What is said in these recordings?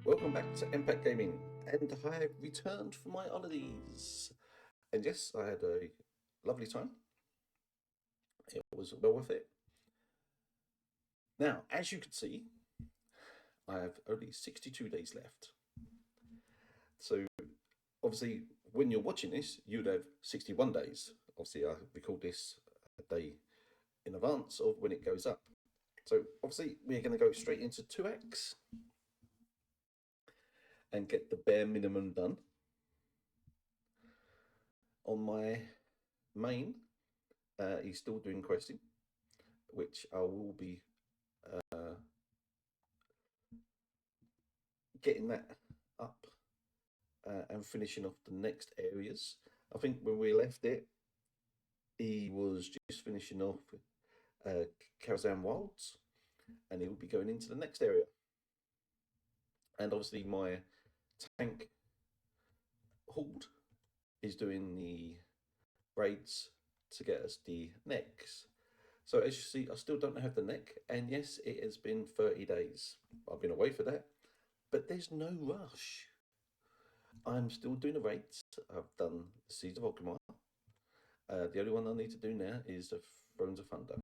Welcome back to Mapk Gaming, and I have returned for my holidays. And yes, I had a lovely time. It was well worth it. Now, as you can see, I have only 62 days left. So, obviously, when you're watching this, you'd have 61 days. Obviously, I record this a day in advance of when it goes up. So, obviously, we're going to go straight into 2x and get the bare minimum done. On my main, he's still doing questing, which I will be getting that up and finishing off the next areas. I think when we left it, he was just finishing off Karazhan Wilds, and he will be going into the next area. And obviously my tank Horde is doing the raids to get us the necks. So as you see, I still don't have the neck, and yes, it has been 30 days. I've been away for that, but there's no rush. I'm still doing the raids. I've done the Seeds of Orgrimmar. The only one I need to do now is the Thrones of Thunder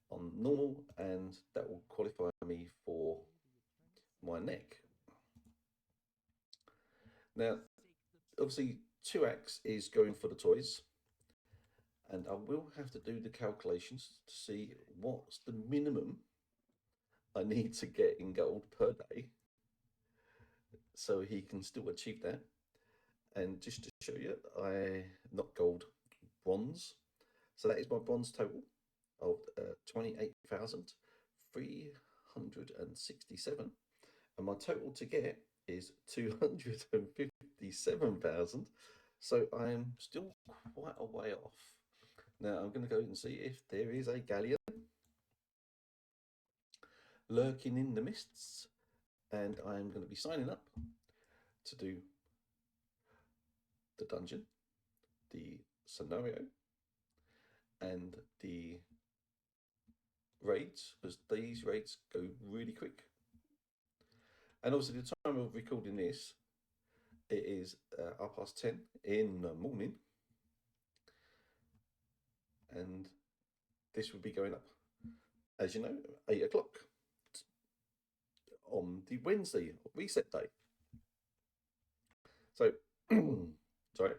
on normal, and that will qualify me for my neck. Now, obviously, 2x is going for the toys, and I will have to do the calculations to see what's the minimum I need to get in gold per day so he can still achieve that. And just to show you, not gold, bronze. So that is my bronze total of 28,367. And my total to get is 257,000. So I am still quite a way off. Now I'm going to go and see if there is a galleon lurking in the mists. And I'm going to be signing up to do the dungeon, the scenario, and the raids, because these raids go really quick. And obviously the time of recording this, it is 10:30 in the morning, and this will be going up, as you know, 8 o'clock on the Wednesday reset day. So sorry,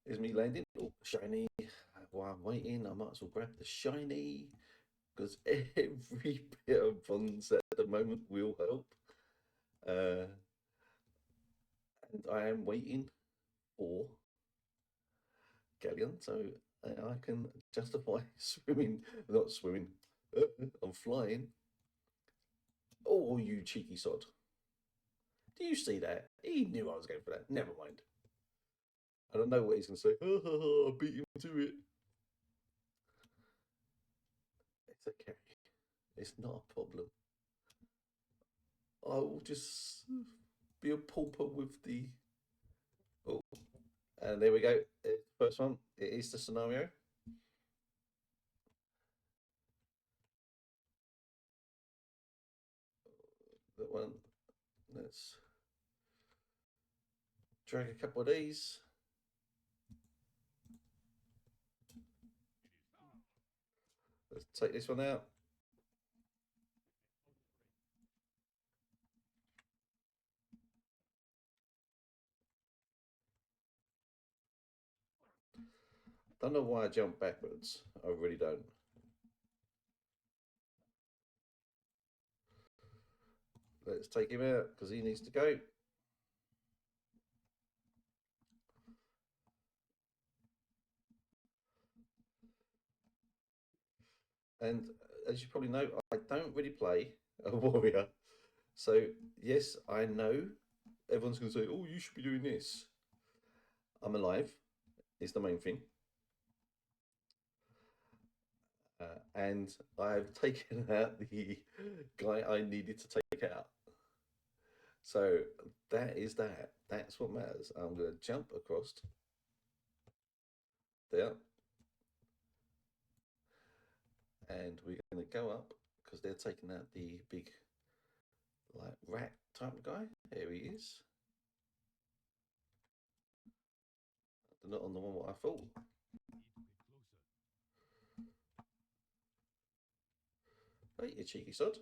is me landing. Oh, shiny. While I'm waiting, I might as well grab the shiny, because every bit of bronze at the moment will help. And I am waiting for galleon, so I can justify swimming, not swimming, I'm flying. Oh, you cheeky sod. Do you see that? He knew I was going for that. Never mind. I don't know what he's going to say. I beat him to it. It's okay. It's not a problem. I will just be a pauper with the... Oh, and there we go. First one, it is the scenario. That one, let's drag a couple of these. Let's take this one out. Don't know why I jumped backwards. I really don't. Let's take him out because he needs to go. And as you probably know, I don't really play a warrior. So yes, I know everyone's going to say, oh, you should be doing this. I'm alive is the main thing. And I've taken out the guy I needed to take out. So that is that. That's what matters. I'm going to jump across there. And we're going to go up because they're taking out the big like rat type guy. There he is. Not on the one what I thought. Hey, you cheeky sod.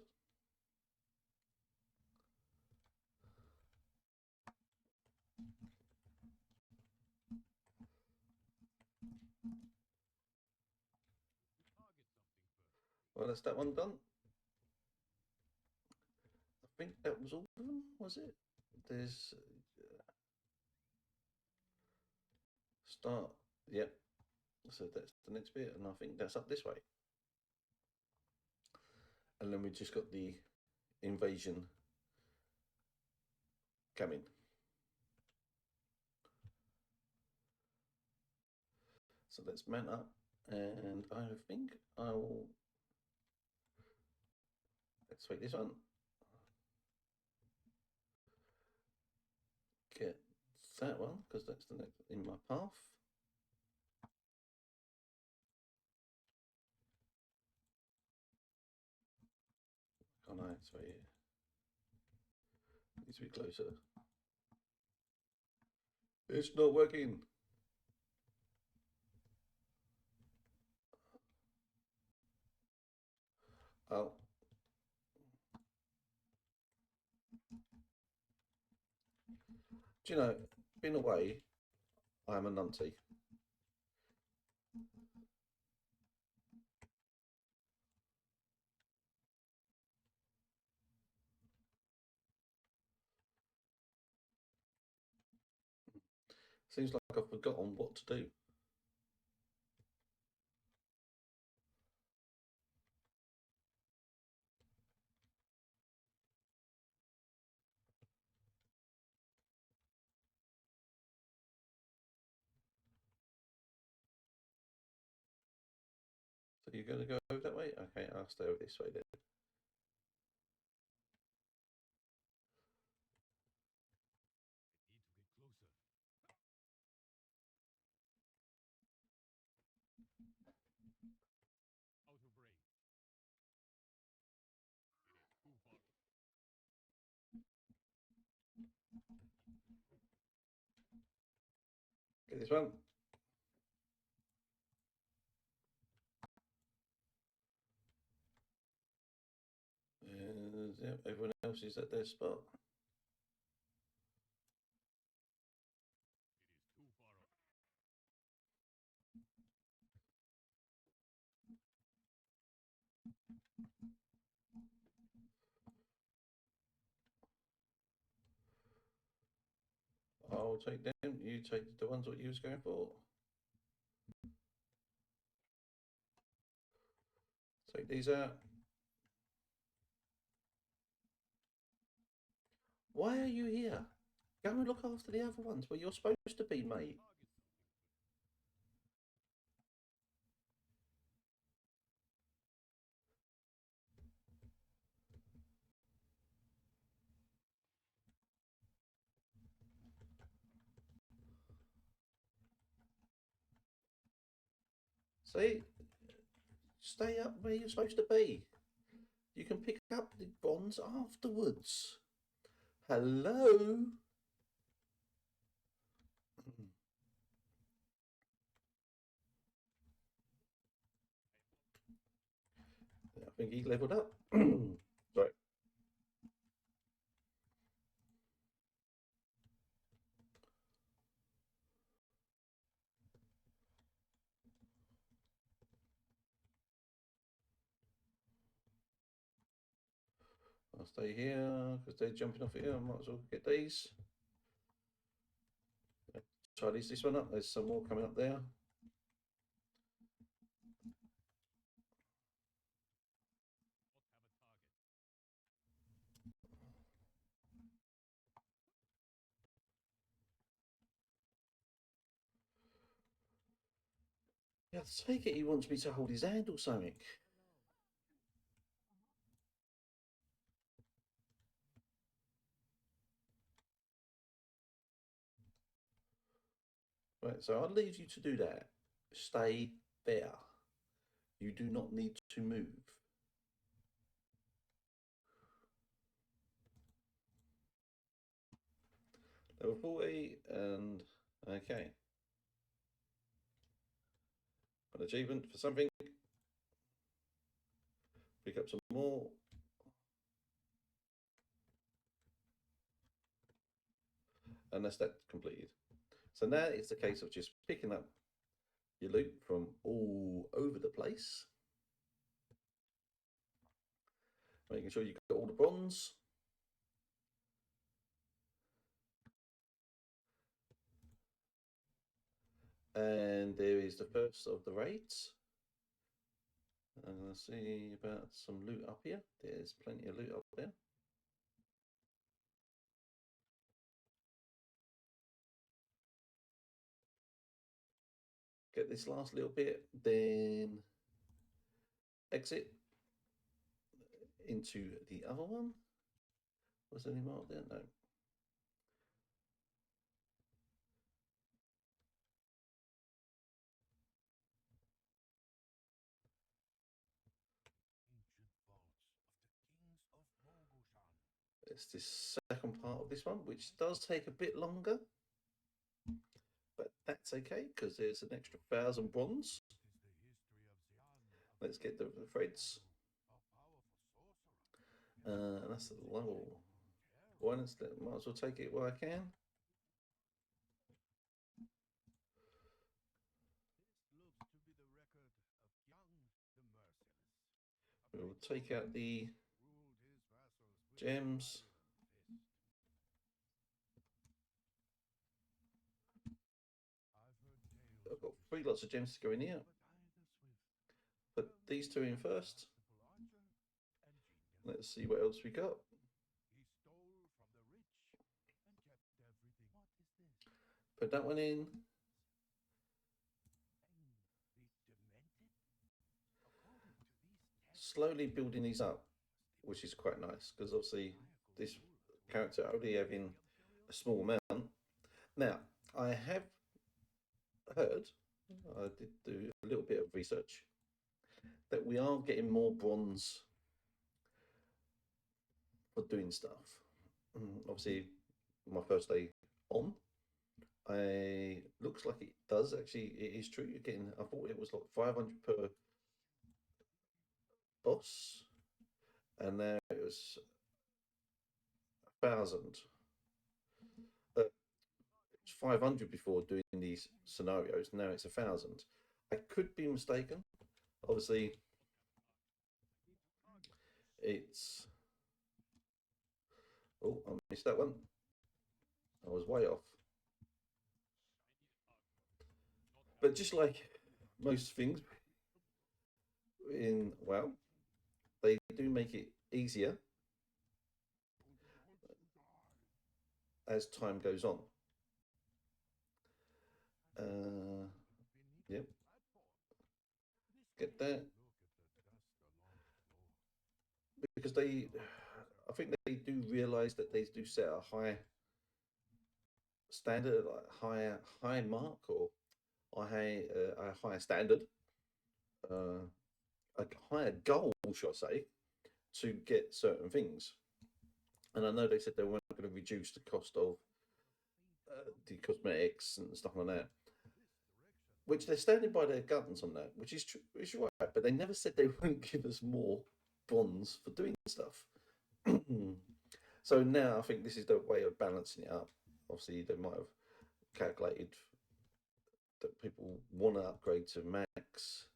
Well, that's that one done. I think that was all of them, was it? There's start. Yep. So that's the next bit, and I think that's up this way. And then we just got the invasion coming. So let's man up, and I think I will. Let's take this one. Get that one because that's the next in my path. Oh no, it's right here. Needs to be closer. It's not working. Oh. Do you know, being away, I'm a numpty. Seems like I've forgotten what to do. So you're going to go over that way? Okay, I'll stay over this way then. Get this one. And yeah, everyone else is at their spot. I'll take them. You take the ones what you was going for. Take these out. Why are you here? Go and look after the other ones where you're supposed to be, mate. See? Stay up where you're supposed to be. You can pick up the bronze afterwards. Hello? I think he leveled up. Sorry. I'll stay here because they're jumping off here. I might as well get these. Try this one up. There's some more coming up there. Yeah, take it he wants me to hold his hand or something. Right, so I'll leave you to do that. Stay there. You do not need to move. Level 40 and okay. An achievement for something. Pick up some more. And that's that completed. So now it's a case of just picking up your loot from all over the place. Making sure you got all the bronze. And there is the first of the raids. I'm going to see about some loot up here. There's plenty of loot up there. Get this last little bit, then exit into the other one. Was there any mark there? No. It's the second part of this one, which does take a bit longer, but that's okay because there's an extra 1,000 bronze. Let's get the threads. That's the level one. Might as well take it while I can. We'll take out the gems. I've got 3 lots of gems to go in here. Put these 2 in first. Let's see what else we got. Put that one in. Slowly building these up, which is quite nice because obviously this character only having a small amount. Now, I have heard, I did do a little bit of research, that we are getting more bronze for doing stuff. Obviously, my first day on, looks like it does actually. It is true. You're getting. I thought it was like 500 per boss, and now it was 1,000. It's 500 before doing these scenarios. Now it's 1,000. I could be mistaken. Obviously, it's. Oh, I missed that one. I was way off. But just like most things in WoW, they do make it easier as time goes on. Yep. Get that. Because I think they do realise that they do set a high standard, like high mark or a higher standard, a higher goal, shall I say, to get certain things. And I know they said they weren't going to reduce the cost of the cosmetics and stuff like that, which they're standing by their guns on that, which is true, which is right. But they never said they wouldn't give us more bronze for doing stuff. So now I think this is the way of balancing it up. Obviously, they might have calculated that people want to upgrade to max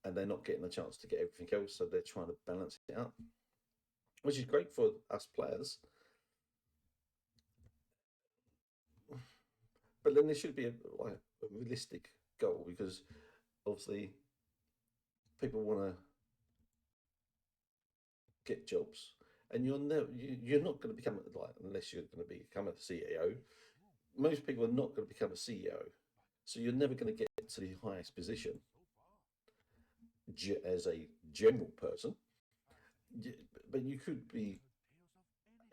and they're not getting a chance to get everything else, so they're trying to balance it out, which is great for us players. But then there should be a realistic goal, because obviously people want to get jobs, and you're not going to become, like, unless you're going to become a CEO. Most people are not going to become a CEO, so you're never going to get to the highest position as a general person. But you could be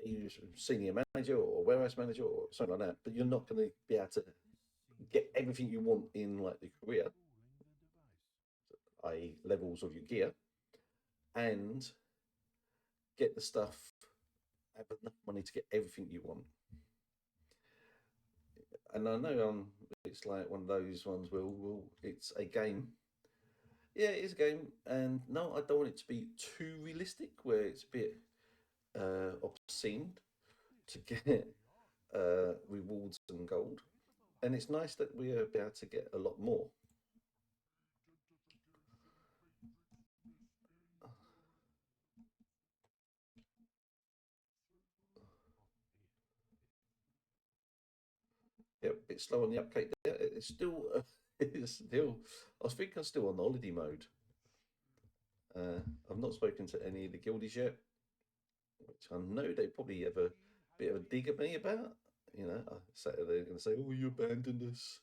a senior manager or warehouse manager or something like that, but you're not going to be able to get everything you want in, like, the career, i.e. levels of your gear, and get the stuff, have enough money to get everything you want. And I know it's like one of those ones where it's a game. Yeah, it is a game, and no, I don't want it to be too realistic, where it's a bit obscene to get rewards and gold. And it's nice that we are about to get a lot more. Yeah, a bit slow on the uptake there. It's still, it's still. I think I'm still on holiday mode. I've not spoken to any of the guildies yet, which I know they probably have a bit of a dig at me about. You know, they're going to say, "Oh, you abandoned us."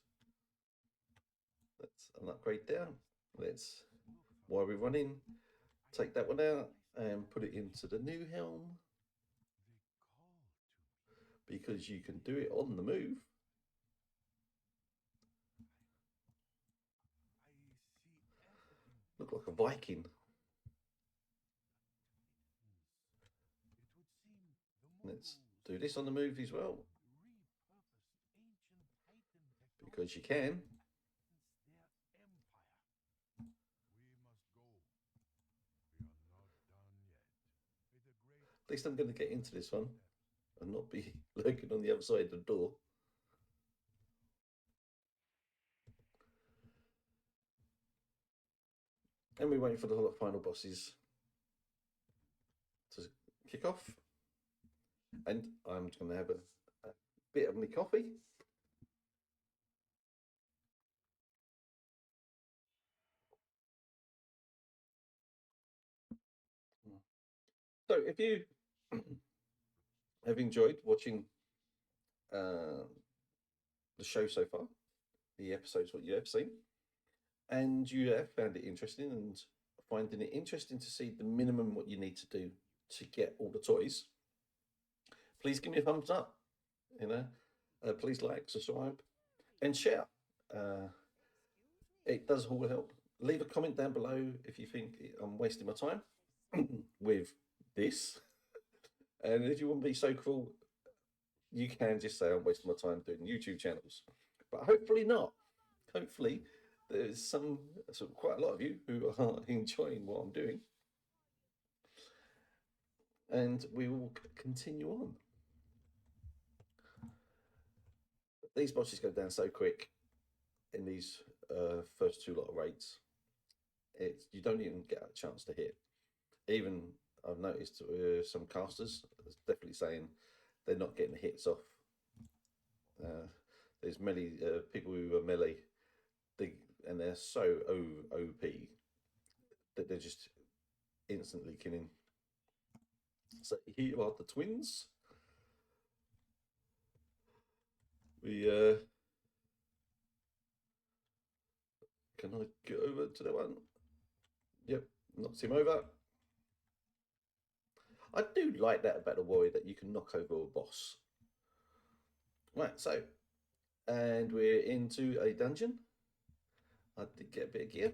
That's an upgrade down. Let's. While we're running, take that one out and put it into the new helm because you can do it on the move. Look like a Viking. Let's do this on the move as well because you can. At least I'm going to get into this one and not be lurking on the other side of the door. And we're waiting for the final bosses to kick off. And I'm going to have a bit of my coffee. So if you have enjoyed watching the show so far, the episodes, what you have seen, and you have found it interesting and finding it interesting to see the minimum what you need to do to get all the toys, please give me a thumbs up. You know, please like, subscribe, and share. Uh, it does all help. Leave a comment down below if you think I'm wasting my time with this. And if you want to be so cruel, you can just say I'm wasting my time doing YouTube channels. But hopefully not. Hopefully there's quite a lot of you who are enjoying what I'm doing. And we will continue on. These bosses go down so quick in these first two lot of raids. You don't even get a chance to hit. Even I've noticed some casters definitely saying they're not getting the hits off. There's many people who are melee, and they're so OP that they're just instantly killing. So here are the twins. We can I get over to that one? Yep, knocks him over. I do like that about the warrior that you can knock over a boss. Right, so and we're into a dungeon. I did get a bit of gear.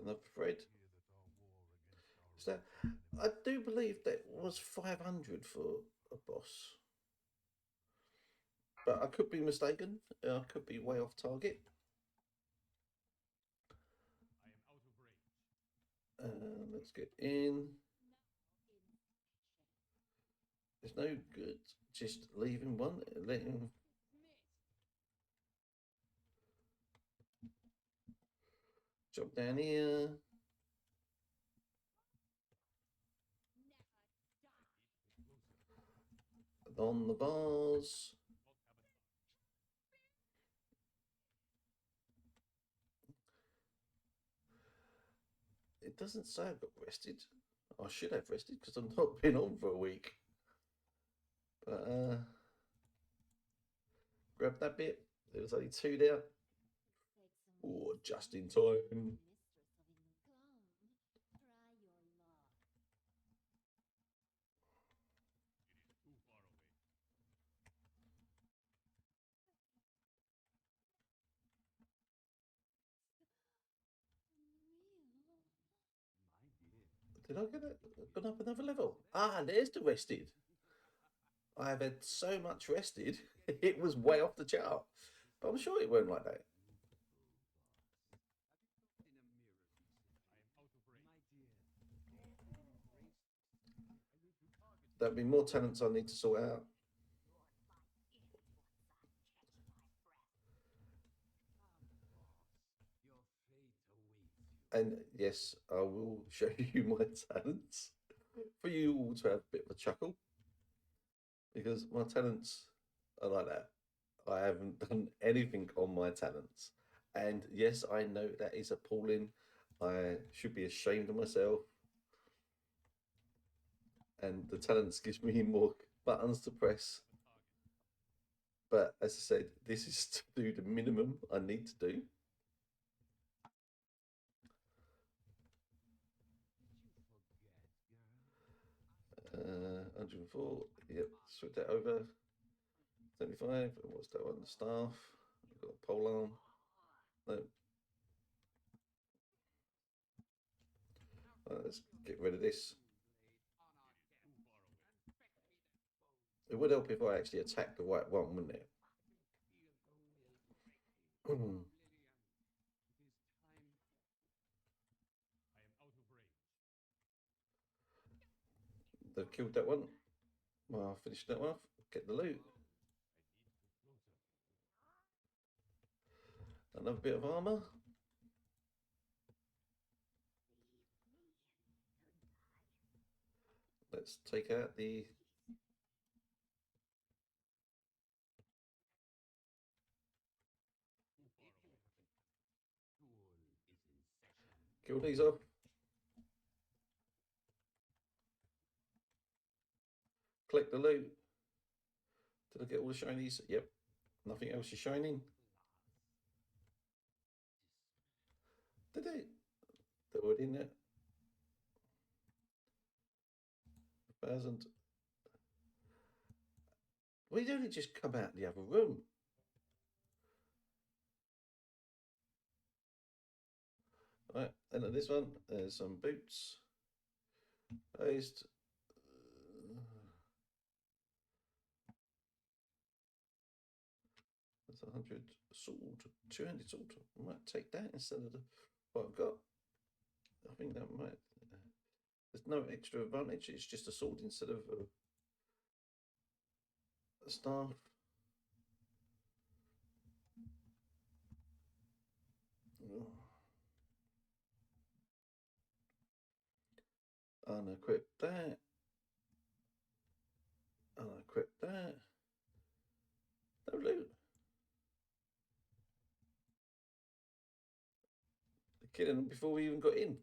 Another thread. So I do believe that was 500 for a boss. But I could be mistaken. I could be way off target. Let's get in. It's no good just leaving one, letting jump down here. On the bars. It doesn't say I've got rested. I should have rested because I've not been on for a week. But grab that bit. There was only two there. Oh, just in time. Did I get it? Gone up another level? Ah, there's the rested. I have had so much rested, it was way off the chart. But I'm sure it weren't like that. There'll be more talents I need to sort out. And yes, I will show you my talents for you all to have a bit of a chuckle because my talents are like that. I haven't done anything on my talents. And yes, I know that is appalling. I should be ashamed of myself. And the talents gives me more buttons to press. But as I said, this is to do the minimum I need to do. 104. Yep, switch that over. 75. What's that one? The staff. I've got a pole arm. No. Let's get rid of this. It would help if I actually attacked the right one, wouldn't it? They've killed that one. Well, I'll finish that one off. Get the loot. Another bit of armor. Let's take out the kill these off. Collect the loot. Did I get all the shinies? Yep. Nothing else is shining. Did they? They're already in there. 1,000. We don't just come out the other room. Right, and at this one, there's some boots. Paste. That's 100 sword, 200 sword. I might take that instead of what I've got. I think that might. There's no extra advantage. It's just a sword instead of a staff. Unequip that. Unequip that. No loot. They're killing them before we even got in.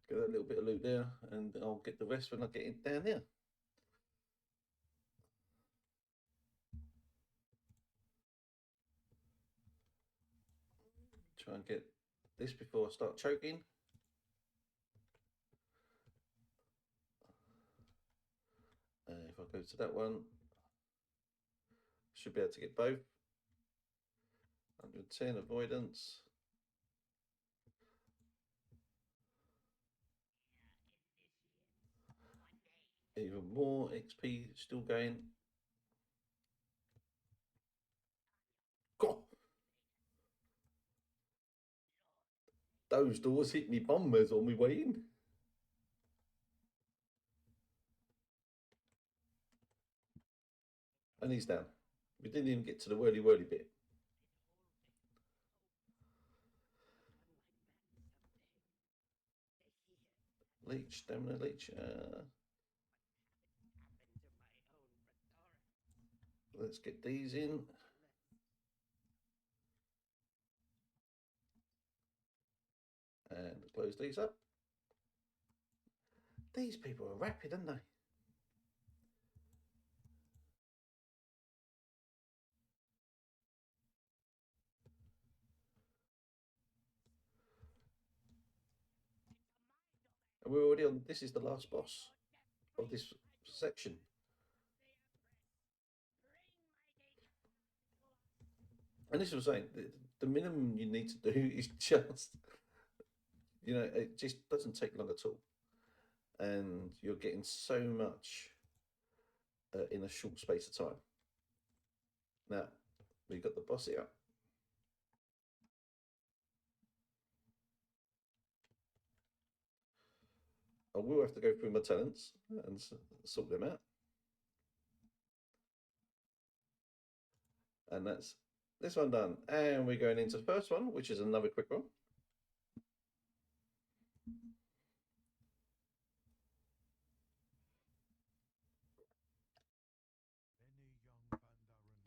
Get that little bit of loot there, and I'll get the rest when I get it down there. Try and get this before I start choking. If I go to that one, should be able to get both. 110 avoidance. Even more XP still going. God. Those doors hit me bombers on my way in. And he's down. We didn't even get to the whirly bit. Leech, stamina leech. Let's get these in. And close these up. These people are rapid, aren't they? And we're already on. This is the last boss. of this section. And this was saying the minimum you need to do is just, it just doesn't take long at all. And you're getting so much in a short space of time. Now, we've got the boss here. I will have to go through my talents and sort them out. And that's this one done. And we're going into the first one, which is another quick one.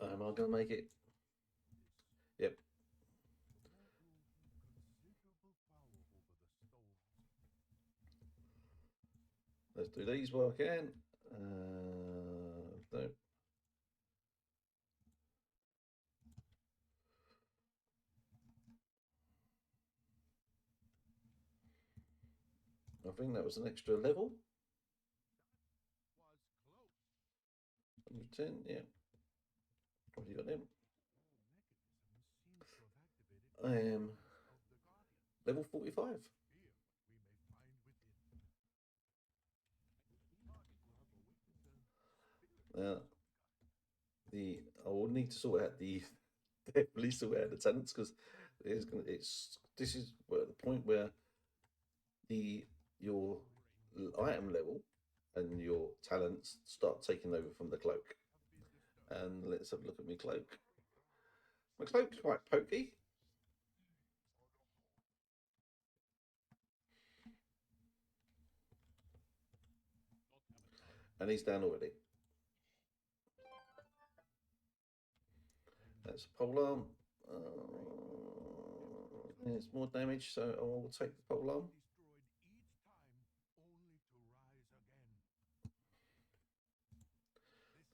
Am I going to make it? Yep. Let's do these while I can. No. I think that was an extra level. 110, yeah. What have you got then? I am level 45. I will need to sort out the definitely sort out the talents because this is the point where your item level and your talents start taking over from the cloak. And let's have a look at my cloak. My cloak's quite pokey. And he's down already. That's a polearm. It's more damage, so I will take the polearm.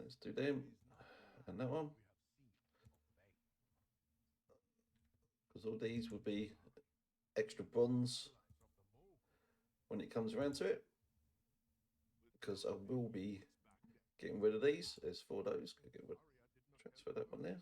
Let's do them. And that one. Because all these would be extra bronze when it comes around to it. Because I will be getting rid of these. There's 4 of those. Transfer that one there.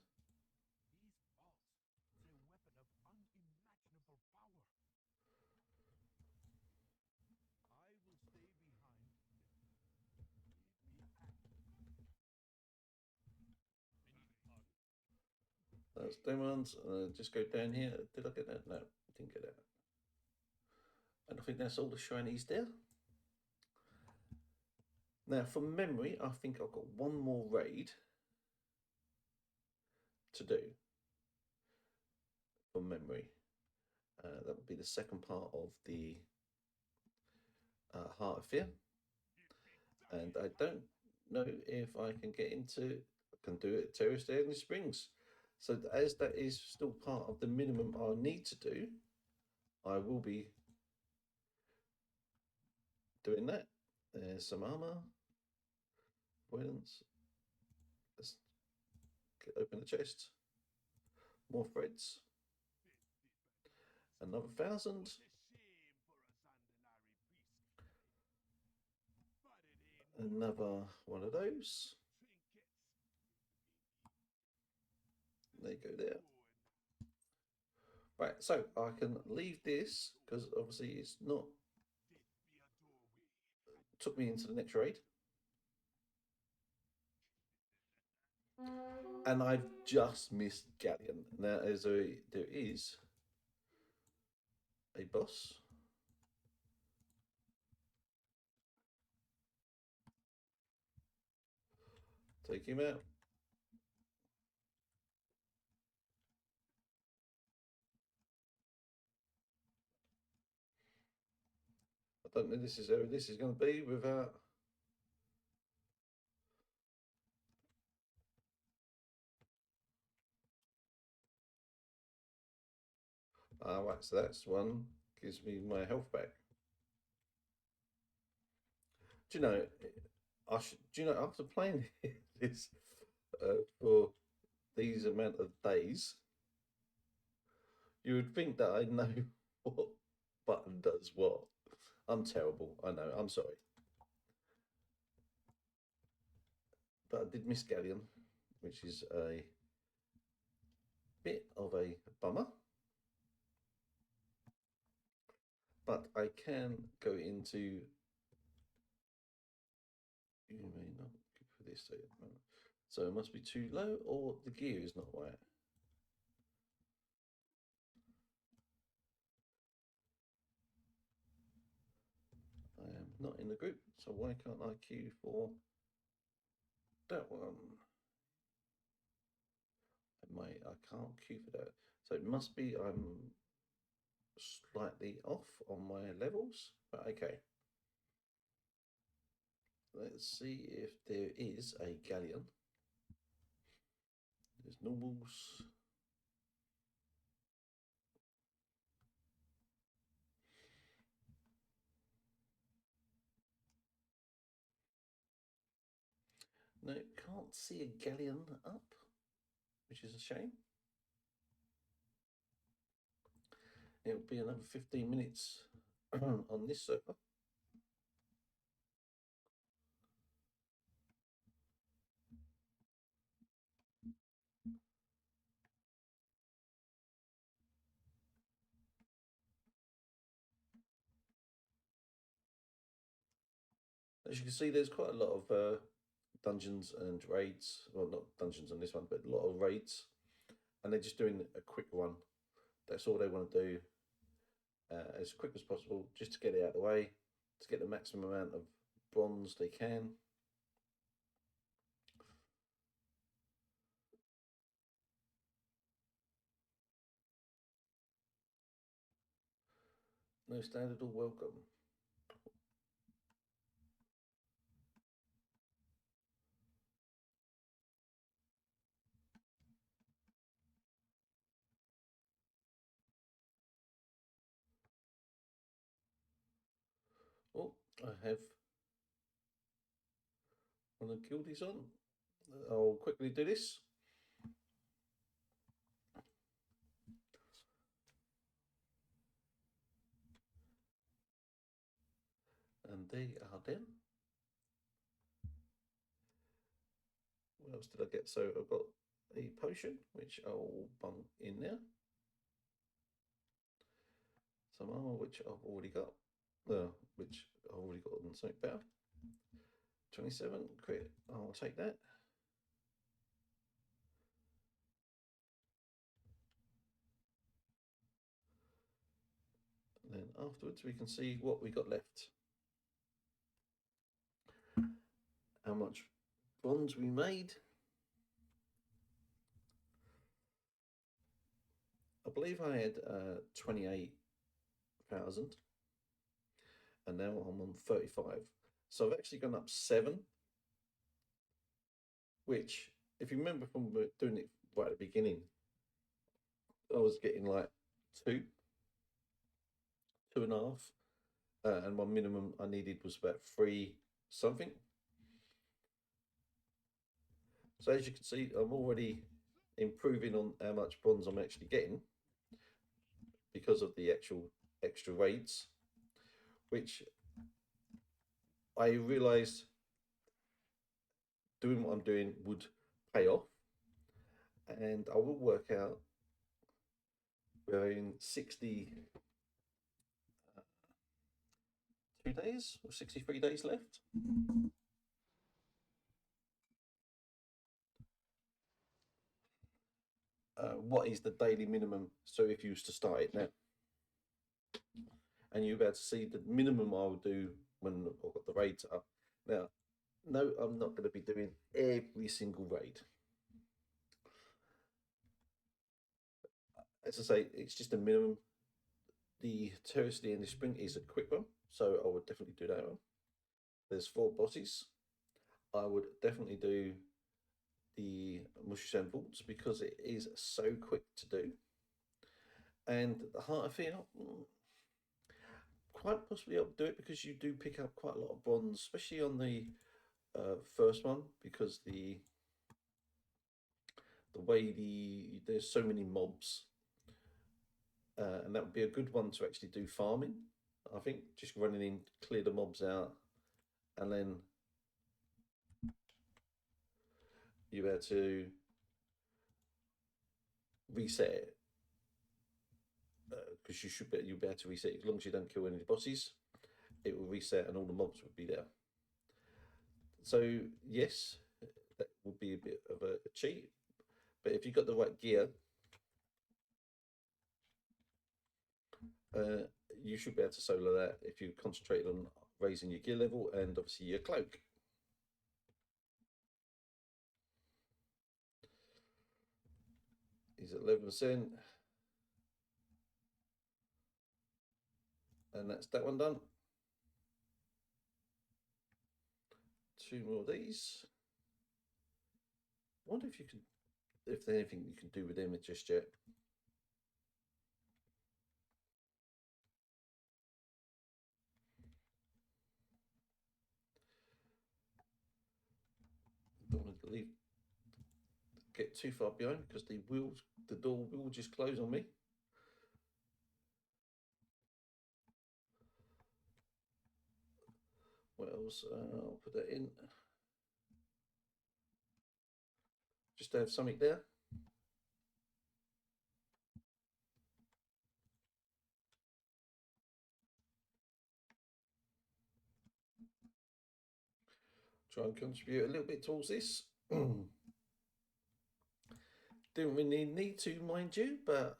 That's them ones. Just go down here. Did I get that? No, didn't get that. And I think that's all the shinies there. Now, from memory, I think I've got one more raid to do. From memory. That would be the second part of the Heart of Fear. And I don't know if I can get into, I can do it Terrace Springs. So as that is still part of the minimum I need to do, I will be doing that. There's some armor. Avoidance. Let's open the chest. More threads. Another 1,000. Another one of those. There you go there. Right, so I can leave this because obviously it's not took me into the next raid. And I've just missed Galleon. Now there is a boss. Take him out. I don't know this is how this is going to be without. Right, so that's one gives me my health back. Do you know? Do you know after playing this for these amount of days, you would think that I know what button does what. I'm terrible. I know. I'm sorry. but I did miss Galleon, which is a bit of a bummer. But I can go into. You may not for this. So it must be too low, or the gear is not right. I am not in the group, so why can't I queue for that one? I can't queue for that. So it must be I'm slightly off on my levels, but okay. Let's see if there is a galleon. There's normals. No, can't see a galleon up, which is a shame. It'll be another 15 minutes on this server. As you can see, there's quite a lot of dungeons and raids. Well, not dungeons on this one, but a lot of raids. And they're just doing a quick one. That's all they want to do, as quick as possible, just to get it out of the way, to get the maximum amount of bronze they can. No standard or welcome. Oh, I have one of the guildies on. I'll quickly do this. And they are then. What else did I get? So I've got a potion, which I'll bung in there. Some armor, which I've already got. Which I've already got on something better. 27 crit. I'll take that. And then afterwards we can see what we got left. How much bronze we made. I believe I had 28,000, and now I'm on 35. So I've actually gone up 7, which, if you remember from doing it right at the beginning, I was getting like 2, 2.5, and my minimum I needed was about 3 something. So as you can see, I'm already improving on how much bronze I'm actually getting because of the actual extra raids, which I realized doing what I'm doing would pay off. And I will work out we're in 62 days or 63 days left. What is the daily minimum? So if you was to start it now, and you're about to see the minimum I will do when I've got the raids up. Now, no, I'm not going to be doing every single raid. As I say, it's just a minimum. The Terrace in the Spring is a quick one, so I would definitely do that one. There's 4 bosses. I would definitely do the Mushishan Vaults because it is so quick to do. And the Heart of Fear, quite possibly I'll do it because you do pick up quite a lot of bronze, especially on the first one, because the way there's so many mobs, and that would be a good one to actually do farming. I think just running in, clear the mobs out, and then you'll be able to reset it. Because you'll be able to reset it as long as you don't kill any of the bosses. It will reset and all the mobs will be there. So yes, that would be a bit of a cheat, but if you've got the right gear, you should be able to solo that if you concentrate on raising your gear level and obviously your cloak. He's at 11%. And that's that one done. 2 more of these. I wonder if there's anything you can do with them just yet. Don't want to get too far behind because the door will just close on me. What else? I'll put that in. Just to have something there. Try and contribute a little bit towards this. Didn't really need to, mind you, but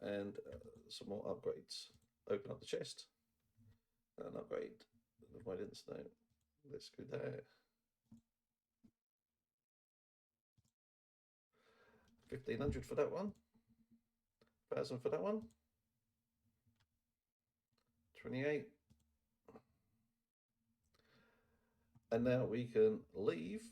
and some more upgrades. Open up the chest. An upgrade. Why didn't snow? Let's go there. 1,500 for that one. 1,000 for that one. 28. And now we can leave.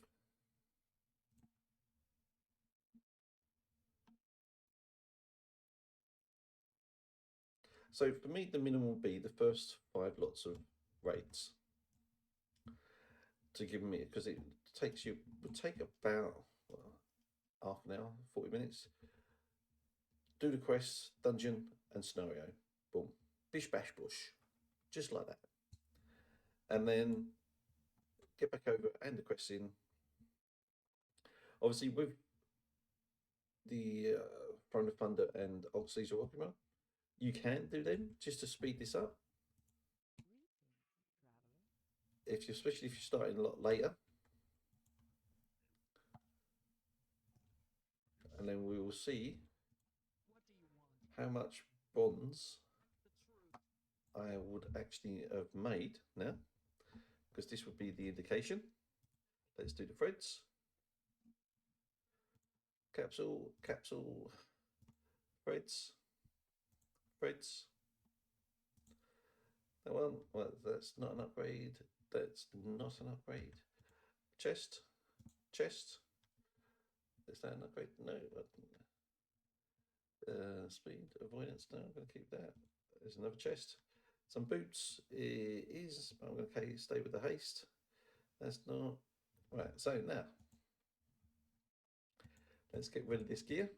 So for me, the minimum will be the first 5 lots of raids to give me, because it would take about half an hour, 40 minutes. Do the quests, dungeon, and scenario. Boom. Bish bash bush. Just like that. And then get back over and the quests in. Obviously, with the Throne of Thunder and Old Caesar Optima, you can do them just to speed this up. Especially if you're starting a lot later. And then we will see how much bronze I would actually have made now, because this would be the indication. Let's do the threads. Capsule, threads. That one, well, that's not an upgrade. That's not an upgrade. Chest. Is that an upgrade? No. Speed, avoidance. No, I'm going to keep that. There's another chest. Some boots is. I'm going to stay with the haste. That's not right. So now, let's get rid of this gear.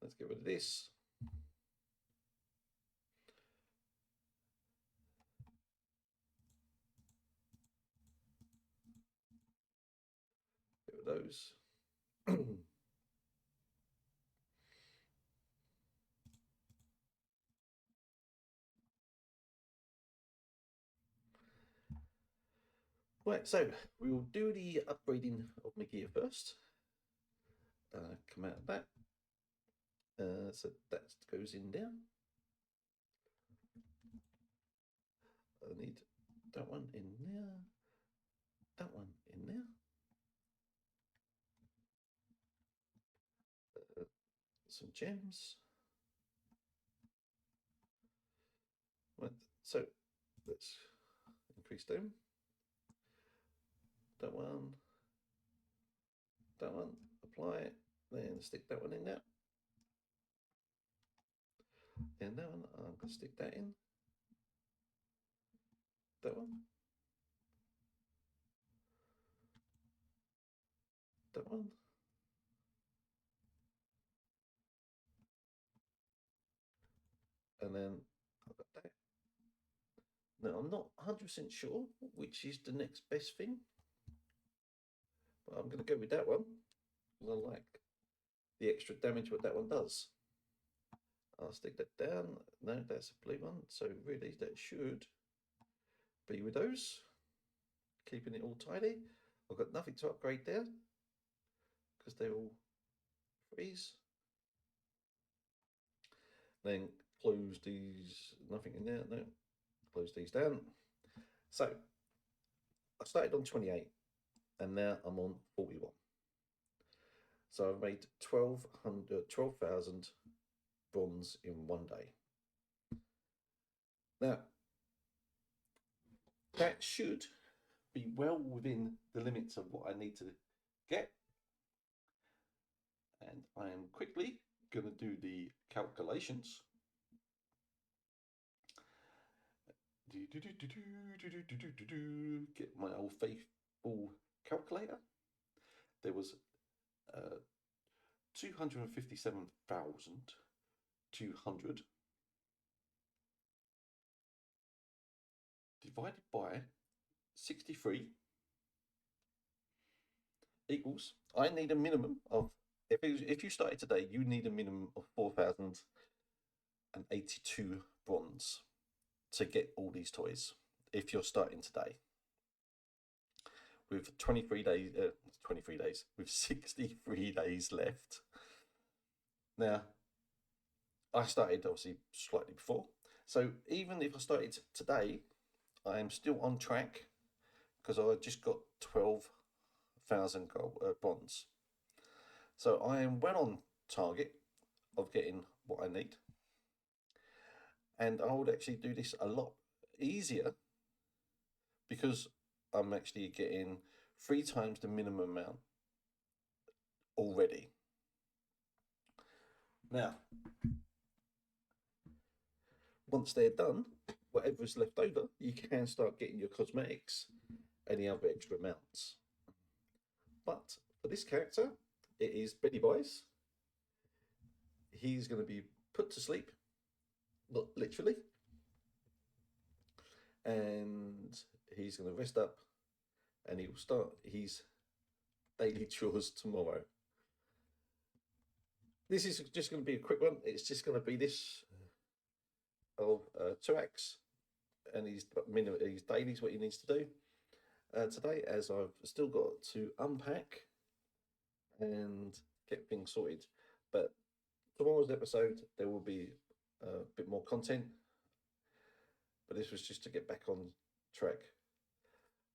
Let's get rid of this. Get rid of those. Right, so we will do the upgrading of my gear first. Come out of that. So that goes in there. I need that one in there. That one in there. Some gems. Right, so let's increase them. That one, apply it, then stick that one in there. And that one, I'm going to stick that in. That one. That one. and then I've got that. Now, I'm not 100% sure which is the next best thing, but I'm going to go with that one because I like the extra damage what that one does. I'll stick that down. No, that's a blue one. So really, that should be with those. Keeping it all tidy. I've got nothing to upgrade there because they're all freeze. Then close these. Nothing in there. No. Close these down. So I started on 28 and now I'm on 41. So I've made 12,000 bronze in one day. Now, that should be well within the limits of what I need to get. And I am quickly going to do the calculations. Get my old faithful calculator. There was 257,200 divided by 63 equals, I need a minimum of, if you started today, you need a minimum of 4,082 bronze to get all these toys if you're starting today. With 23 days, with 63 days left. Now, I started obviously slightly before. So even if I started today, I am still on track because I just got 12,000 bronze. So I am well on target of getting what I need. And I would actually do this a lot easier because I'm actually getting 3 times the minimum amount already. Now, once they're done, whatever's left over, you can start getting your cosmetics, any other extra amounts. But for this character, it is Betty Boys. He's going to be put to sleep, not literally, and he's going to rest up and he will start his daily chores tomorrow. This is just going to be a quick one. It's just going to be this of 2 acts and his dailies, what he needs to do today, as I've still got to unpack and get things sorted. But tomorrow's episode, there will be a bit more content, but this was just to get back on track.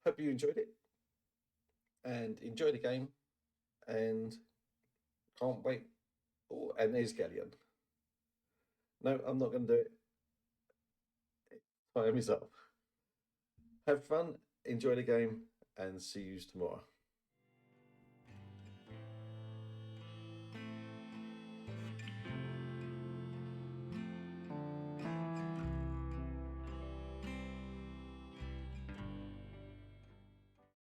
Hope you enjoyed it and enjoy the game, and can't wait. Oh, and there's Galleon. No, I'm not going to do it. Time is up. Have fun, enjoy the game, and see you tomorrow.